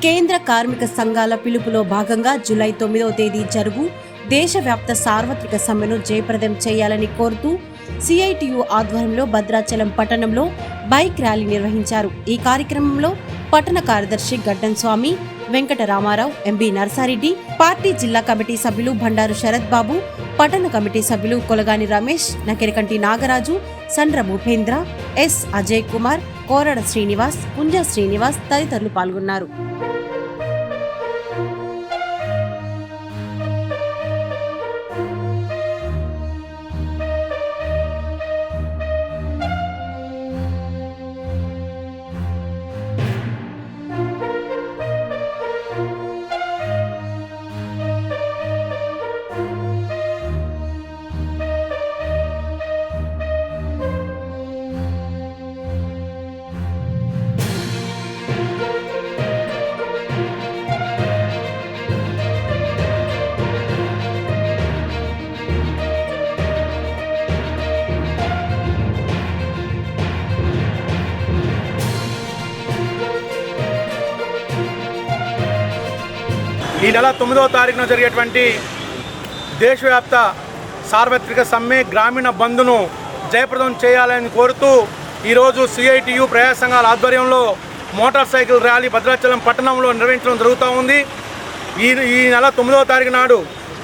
కేంద్ర కార్మిక సంఘాల పిలుపులో భాగంగా జూలై 9వ తేదీ జరుగు దేశవ్యాప్త సార్వత్రిక సమ్మెను జయప్రదం చేయాలని కోరుతూ సిఐటియు ఆధ్వర్యంలో భద్రాచలం పట్టణంలో బైక్ ర్యాలీ నిర్వహించారు. ఈ కార్యక్రమంలో పట్టణ కార్యదర్శి గడ్డం స్వామి, వెంకట రామారావు, ఎంబి నర్సారెడ్డి, పార్టీ జిల్లా కమిటీ సభ్యులు బండారు శరత్ బాబు, పట్టణ కమిటీ సభ్యులు కొలగాని రమేష్, నకిరకంటి నాగరాజు, సండ్ర భూపేంద్ర, ఎస్ అజయ్ కుమార్, కోరడ శ్రీనివాస్, కుంజ శ్రీనివాస్ తదితరులు పాల్గొన్నారు. ఈ నెల 9వ తారీఖున జరిగేటువంటి దేశవ్యాప్త సార్వత్రిక సమ్మె గ్రామీణ బంద్ను జయప్రదం చేయాలని కోరుతూ ఈరోజు సిఐటియు ప్రజా సంఘాల ఆధ్వర్యంలో మోటార్ సైకిల్ ర్యాలీ భద్రాచలం పట్టణంలో నిర్వహించడం జరుగుతూ ఉంది. ఈ నెల 9వ తారీఖు నాడు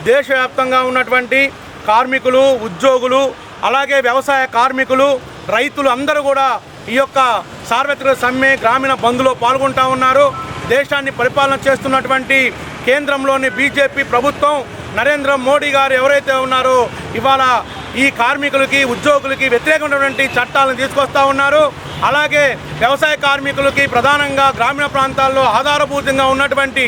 దేశవ్యాప్తంగా ఉన్నటువంటి కార్మికులు, ఉద్యోగులు, అలాగే వ్యవసాయ కార్మికులు, రైతులు అందరూ కూడా ఈ యొక్క సార్వత్రిక సమ్మె గ్రామీణ బంద్లో పాల్గొంటూ ఉన్నారు. దేశాన్ని పరిపాలన చేస్తున్నటువంటి కేంద్రంలోని బీజేపీ ప్రభుత్వం, నరేంద్ర మోడీ గారు ఎవరైతే ఉన్నారో ఇవాళ ఈ కార్మికులకి, ఉద్యోగులకి వ్యతిరేకమైనటువంటి చట్టాలను తీసుకొస్తూ ఉన్నారు. అలాగే వ్యవసాయ కార్మికులకి ప్రధానంగా గ్రామీణ ప్రాంతాల్లో ఆధారభూతంగా ఉన్నటువంటి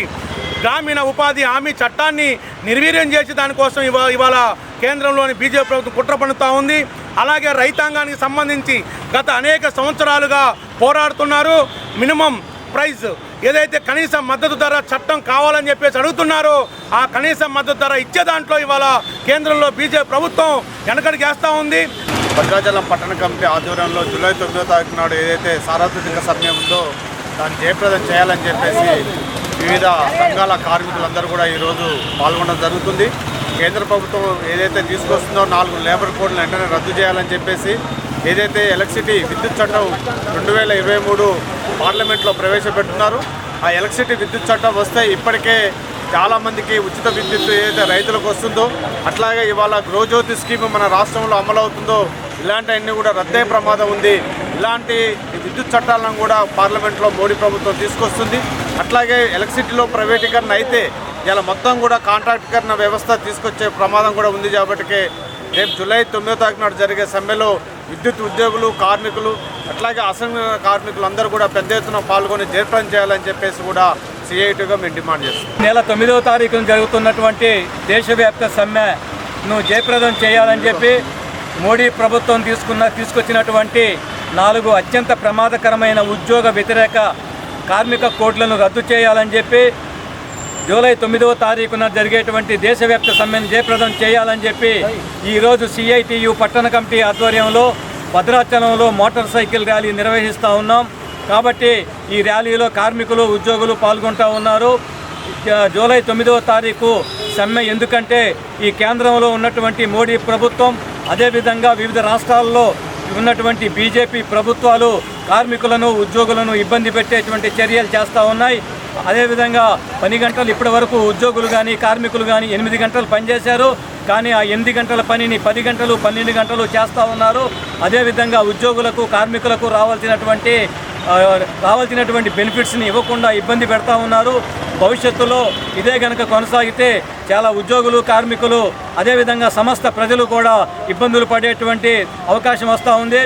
గ్రామీణ ఉపాధి హామీ చట్టాన్ని నిర్వీర్యం చేసి దానికోసం ఇవాళ కేంద్రంలోని బీజేపీ ప్రభుత్వం కుట్ర పన్నుతూ ఉంది. అలాగే రైతాంగానికి సంబంధించి గత అనేక సంవత్సరాలుగా పోరాడుతున్నారు. మినిమం ప్రైస్ ఏదైతే కనీస మద్దతు ధర చట్టం కావాలని చెప్పేసి అడుగుతున్నారో ఆ కనీస మద్దతు ధర ఇచ్చే దాంట్లో ఇవాళ కేంద్రంలో బీజేపీ ప్రభుత్వం వెనకడికి వేస్తూ ఉంది. భద్రాచలం పట్టణ కమిటీ ఆధ్వర్యంలో జూలై 9వ తారీఖు నాడు ఏదైతే సార్వత్రిక సమ్మె ఉందో దాన్ని జయప్రదం చేయాలని చెప్పేసి వివిధ సంఘాల కార్మికులందరూ కూడా ఈరోజు పాల్గొనడం జరుగుతుంది. కేంద్ర ప్రభుత్వం ఏదైతే తీసుకొస్తుందో 4 లేబర్ కోడ్లు వెంటనే రద్దు చేయాలని చెప్పేసి, ఏదైతే ఎలక్ట్రిసిటీ విద్యుత్ చట్టం 2023 పార్లమెంట్లో ప్రవేశపెడుతున్నారు. ఆ ఎలక్ట్రిసిటీ విద్యుత్ చట్టం వస్తే ఇప్పటికే చాలామందికి ఉచిత విద్యుత్ ఏదైతే రైతులకు వస్తుందో, అట్లాగే ఇవాళ గృహజ్యోతి స్కీమ్ మన రాష్ట్రంలో అమలవుతుందో ఇలాంటివన్నీ కూడా రద్దే ప్రమాదం ఉంది. ఇలాంటి విద్యుత్ చట్టాలను కూడా పార్లమెంట్లో మోడీ ప్రభుత్వం తీసుకొస్తుంది. అట్లాగే ఎలక్ట్రిసిటీలో ప్రైవేటీకరణ అయితే ఇలా మొత్తం కూడా కాంట్రాక్టీకరణ వ్యవస్థ తీసుకొచ్చే ప్రమాదం కూడా ఉంది. కాబట్టి రేపు జూలై 9వ తారీఖు నాడు జరిగే సమ్మెలో విద్యుత్ ఉద్యోగులు, కార్మికులు, అట్లాగే అసంఘటిత కార్మికులు అందరూ కూడా పెద్ద ఎత్తున పాల్గొని జయప్రదం చేయాలని చెప్పేసి కూడా సిఐటిగా మేము డిమాండ్ చేస్తాం. నెల 9వ తారీఖున జరుగుతున్నటువంటి దేశవ్యాప్త సమ్మెను జయప్రదం చేయాలని చెప్పి మోడీ ప్రభుత్వం తీసుకొచ్చినటువంటి 4 అత్యంత ప్రమాదకరమైన ఉద్యోగ వ్యతిరేక కార్మిక కోడ్లను రద్దు చేయాలని చెప్పి జూలై 9వ తారీఖున జరిగేటువంటి దేశవ్యాప్త సమ్మెను జయప్రదం చేయాలని చెప్పి ఈరోజు సిఐటియు పట్టణ కమిటీ ఆధ్వర్యంలో భద్రాచలంలో మోటార్ సైకిల్ ర్యాలీ నిర్వహిస్తూ ఉన్నాం. కాబట్టి ఈ ర్యాలీలో కార్మికులు, ఉద్యోగులు పాల్గొంటూ ఉన్నారు. జూలై 9వ తారీఖు సమ్మె ఎందుకంటే ఈ కేంద్రంలో ఉన్నటువంటి మోడీ ప్రభుత్వం, అదేవిధంగా వివిధ రాష్ట్రాల్లో ఉన్నటువంటి బీజేపీ ప్రభుత్వాలు కార్మికులను, ఉద్యోగులను ఇబ్బంది పెట్టేటువంటి చర్యలు చేస్తూ ఉన్నాయి. అదేవిధంగా 10 గంటలు ఇప్పటి వరకు ఉద్యోగులు కానీ కార్మికులు కానీ 8 గంటలు పనిచేశారు. కానీ ఆ 8 గంటల పనిని 10 గంటలు 12 గంటలు చేస్తూ ఉన్నారు. అదేవిధంగా ఉద్యోగులకు, కార్మికులకు రావాల్సినటువంటి బెనిఫిట్స్ని ఇవ్వకుండా ఇబ్బంది పెడతా ఉన్నారు. భవిష్యత్తులో ఇదే కనుక కొనసాగితే చాలా ఉద్యోగులు, కార్మికులు, అదేవిధంగా సమస్త ప్రజలు కూడా ఇబ్బందులు పడేటువంటి అవకాశం వస్తూ ఉంది.